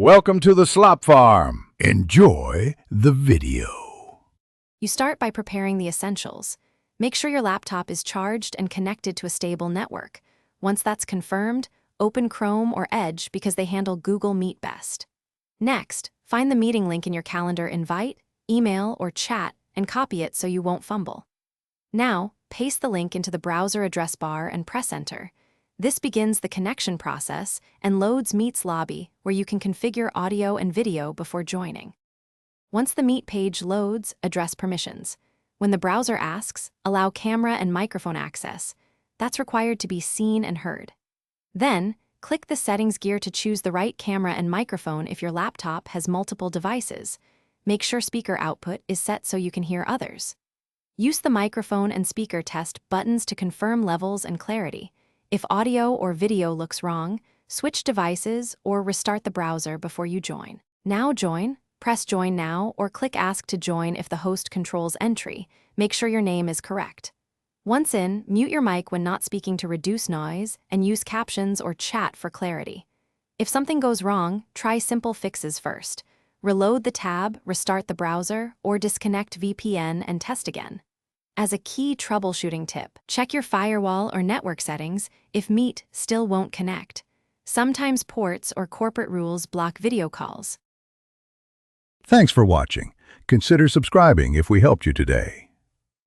Welcome to the Slop Farm. Enjoy the video. You start by preparing the essentials. Make sure your laptop is charged and connected to a stable network. Once that's confirmed, open Chrome or Edge because they handle Google Meet best. Next, find the meeting link in your calendar invite, email, or chat and copy it so you won't fumble. Now, paste the link into the browser address bar and press enter. This begins the connection process and loads Meet's lobby, where you can configure audio and video before joining. Once the Meet page loads, address permissions. When the browser asks, allow camera and microphone access. That's required to be seen and heard. Then, click the settings gear to choose the right camera and microphone if your laptop has multiple devices. Make sure speaker output is set so you can hear others. Use the microphone and speaker test buttons to confirm levels and clarity. If audio or video looks wrong, switch devices or restart the browser before you join. Now join, press Join Now, or click Ask to join if the host controls entry. Make sure your name is correct. Once in, mute your mic when not speaking to reduce noise, and use captions or chat for clarity. If something goes wrong, try simple fixes first. Reload the tab, restart the browser, or disconnect VPN and test again. As a key troubleshooting tip, check your firewall or network settings if Meet still won't connect. Sometimes ports or corporate rules block video calls. Thanks for watching. Consider subscribing if we helped you today.